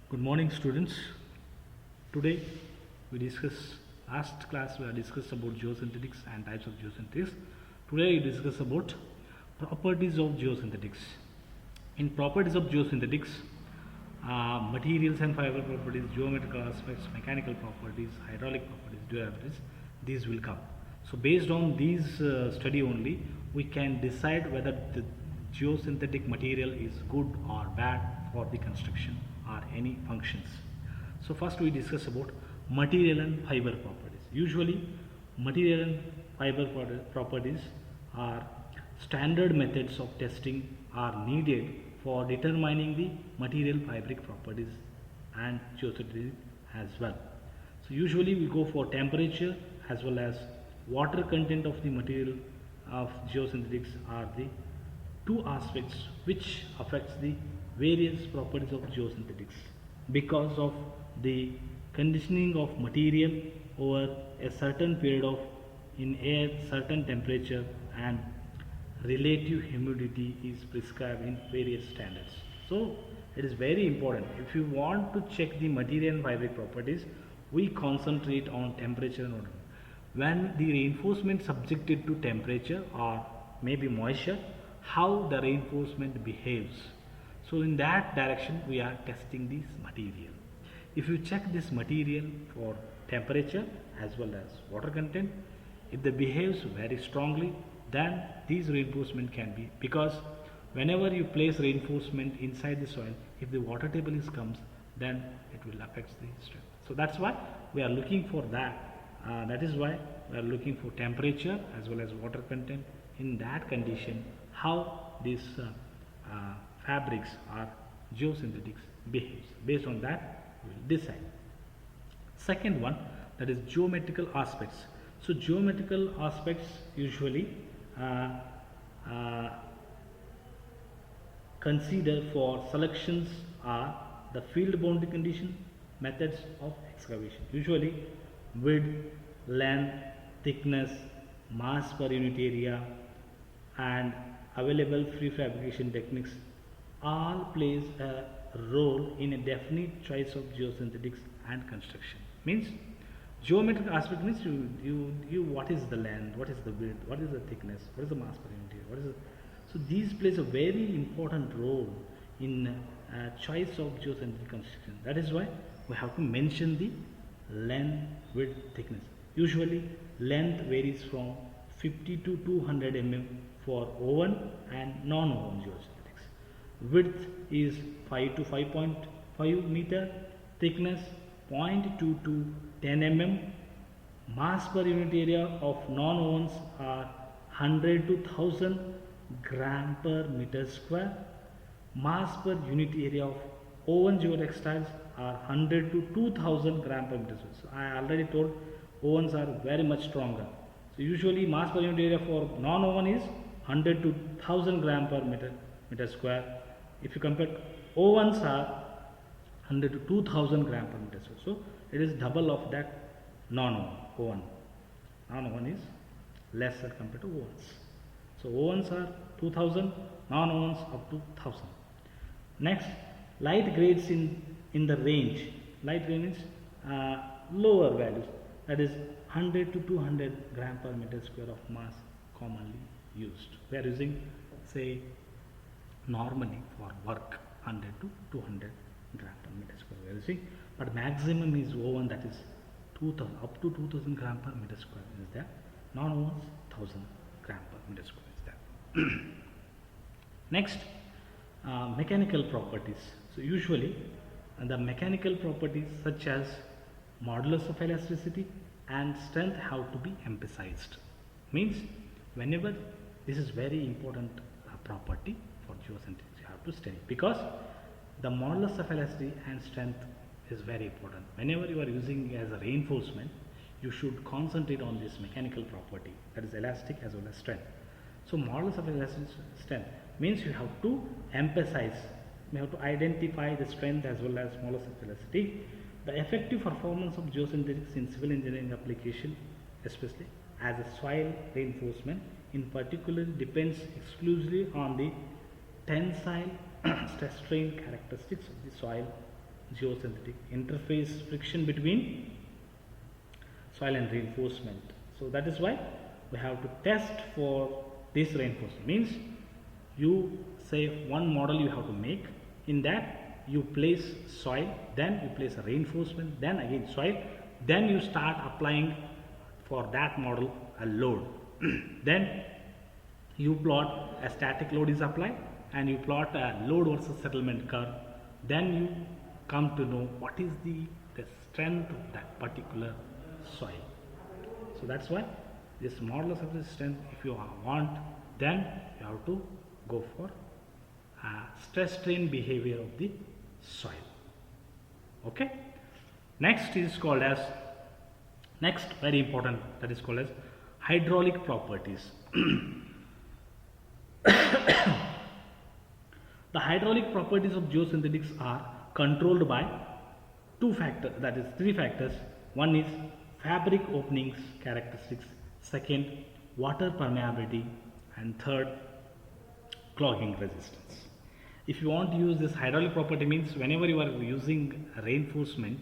Good morning, students. Today we discuss last class we have discussed about geosynthetics and types of geosynthetics. Today we discuss about properties of geosynthetics. In properties of geosynthetics, materials and fiber properties, geometrical aspects, mechanical properties, hydraulic properties, durabilities, these will come. So based on these study only, we can decide whether the geosynthetic material is good or bad for the construction or any functions. So first we discuss about material and fiber properties. Usually material and fiber properties are standard methods of testing are needed for determining the material fabric properties and geosynthetic as well. So usually we go for temperature as well as water content of the material of geosynthetics are the two aspects which affects the various properties of geosynthetics because of the conditioning of material over a certain period of in a certain temperature and relative humidity is prescribed in various standards. So it is very important. If you want to check the material and fabric properties, we concentrate on temperature and water. When the reinforcement subjected to temperature or maybe moisture, how the reinforcement behaves. So in that direction we are testing this material. If you check this material for temperature as well as water content, if they behaves very strongly, then these reinforcement can be, because whenever you place reinforcement inside the soil, if the water table is comes, then it will affect the strength. So that's why we are looking for that. That is why we are looking for temperature as well as water content. In that condition, how these fabrics or geosynthetics behaves. Based on that, we will decide. Second one, that is geometrical aspects. So geometrical aspects usually uh, uh, consider for selections are the field boundary condition, methods of excavation. Usually width, length, thickness, mass per unit area and available prefabrication techniques all plays a role in a definite choice of geosynthetics and construction. Means geometric aspect means you what is the length, what is the width, what is the thickness, what is the mass per unit area, what is the, so these plays a very important role in choice of geosynthetic construction. That is why we have to mention the length, width, thickness. Usually length varies from 50 to 200 mm for oven and non-oven geosynthetics. Width is 5 to 5.5 meter, thickness 0.2 to 10 mm. Mass per unit area of non-ovens are 100 to 1000 gram per meter square. Mass per unit area of oven geotextiles are 100 to 2000 gram per meter square. So I already told ovens are very much stronger. So usually mass per unit area for non-oven is 100 to 1000 gram per meter square. If you compare, ovens are 100 to 2000 gram per meter square. So it is double of that non-oven. Non-oven is lesser compared to ovens. So ovens are 2000, non-ovens up to 1000. Next, light grades in the range. Light range is lower values, that is 100 to 200 gram per meter square of mass commonly used. We are using, say, normally for work 100 to 200 gram per meter square we are using, but maximum is oven, that is 2000 up to 2000 gram per meter square is there. Non-ovens 1000 gram per meter square is there. Next, mechanical properties. So usually the mechanical properties such as modulus of elasticity and strength have to be emphasized. Means whenever this is very important property for geosynthetics, you have to study, because the modulus of elasticity and strength is very important. Whenever you are using as a reinforcement, you should concentrate on this mechanical property, that is elastic as well as strength. So modulus of elasticity strength means you have to emphasize, you have to identify the strength as well as modulus of elasticity. The effective performance of geosynthetics in civil engineering application, especially as a soil reinforcement in particular, depends exclusively on the tensile stress strain characteristics of the soil geosynthetic interface friction between soil and reinforcement. So that is why we have to test for this reinforcement. Means you say one model you have to make, in that you place soil, then you place a reinforcement, then again soil, then you start applying for that model a load. Then you plot a static load is applied and you plot a load versus settlement curve. Then you come to know what is the strength of that particular soil. So that's why this modulus of the strength, if you want, then you have to go for stress strain behavior of the soil. Okay. Next is called as, next very important, that is called as hydraulic properties. The hydraulic properties of geosynthetics are controlled by two factors, that is three factors. One is fabric openings characteristics, second water permeability, and third clogging resistance. If you want to use this hydraulic property, means whenever you are using reinforcement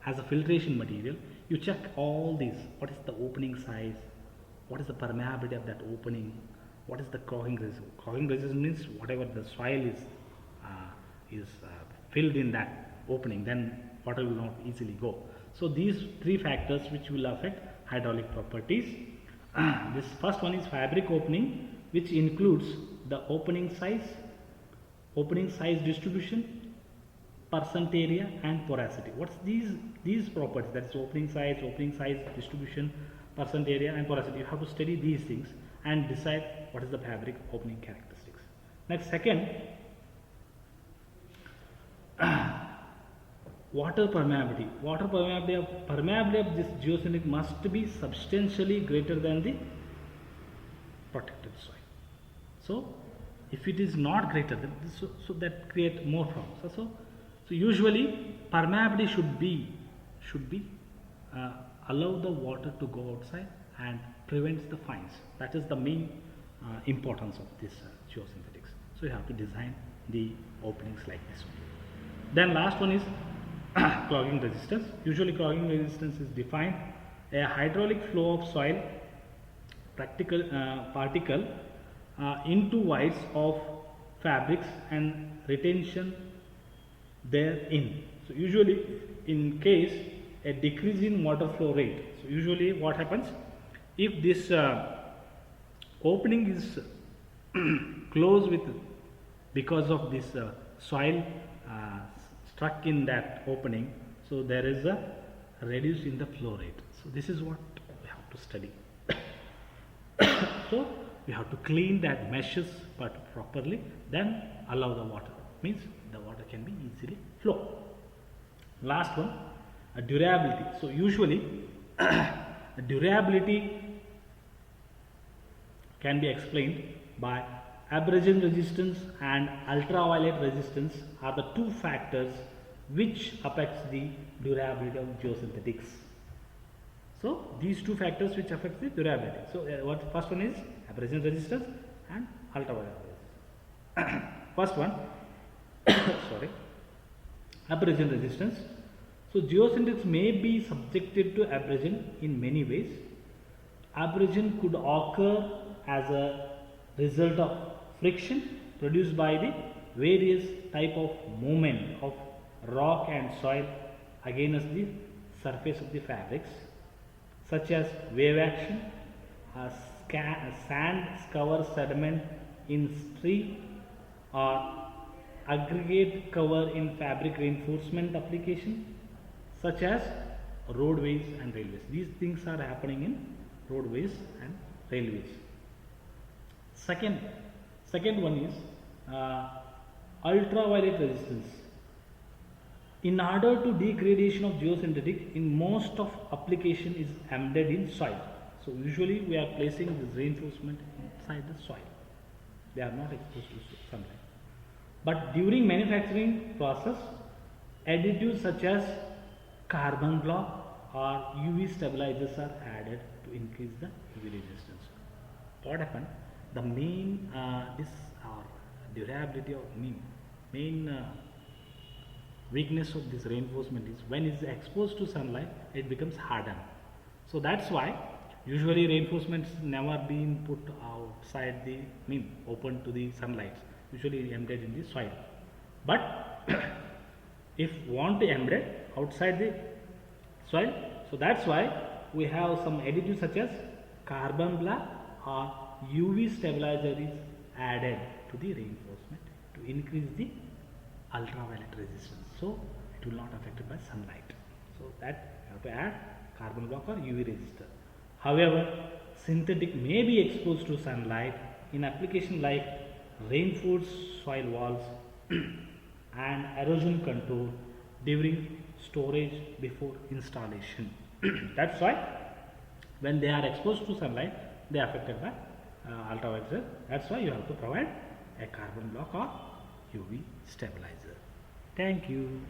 as a filtration material, you check all these. What is the opening size? What is the permeability of that opening? What is the clogging resistance? Clogging resistance means whatever the soil is filled in that opening, then water will not easily go. So these three factors which will affect hydraulic properties. This first one is fabric opening, which includes the opening size distribution, percent area, and porosity. What's these properties? That's opening size distribution, percent area, and porosity. You have to study these things and decide what is the fabric opening characteristics. Next, second, water permeability. Water permeability of this geosynthetic must be substantially greater than the protected soil. So if it is not greater than this, so that create more problems. So usually permeability should be allow the water to go outside and prevents the fines. That is the main importance of this geosynthetics. So you have to design the openings like this one. Then last one is clogging resistance. Usually clogging resistance is defined a hydraulic flow of soil particle into voids of fabrics and retention therein. So usually in case a decrease in water flow rate. So usually what happens, if this opening is closed with, because of this soil struck in that opening, so there is a reduce in the flow rate. So this is what we have to study. So we have to clean that meshes but properly, then allow the water, means the water can be easily flow. Last one, durability. So usually durability can be explained by abrasion resistance and ultraviolet resistance are the two factors which affects the durability of geosynthetics. So these two factors which affect the durability. So what first one is abrasion resistance and ultraviolet resistance. First one, sorry, abrasion resistance. So geosynthetics may be subjected to abrasion in many ways. Abrasion could occur as a result of friction produced by the various type of movement of rock and soil against the surface of the fabrics, such as wave action, sand cover sediment in stream, or aggregate cover in fabric reinforcement application, such as roadways and railways. These things are happening in roadways and railways. Second one is ultraviolet resistance. In order to degradation of geosynthetic, in most of application is embedded in soil. So usually we are placing this reinforcement inside the soil. They are not exposed to sunlight. But during manufacturing process, additives such as carbon block or UV stabilizers are added to increase the UV resistance. What happened? The main durability of main weakness of this reinforcement is when it is exposed to sunlight, it becomes hardened. So that's why usually reinforcements never been put outside the mean open to the sunlight. Usually embedded in the soil. But if want to embed outside the soil, so that's why we have some additives such as carbon black or UV stabilizer is added to the reinforcement to increase the ultraviolet resistance, so it will not affected by sunlight. So that you have to add carbon block or UV resistor. However, synthetic may be exposed to sunlight in application like reinforced soil walls and erosion control during storage before installation. That's why when they are exposed to sunlight, they are affected by ultraviolet. That's why you have to provide a carbon block or UV stabilizer. Thank you.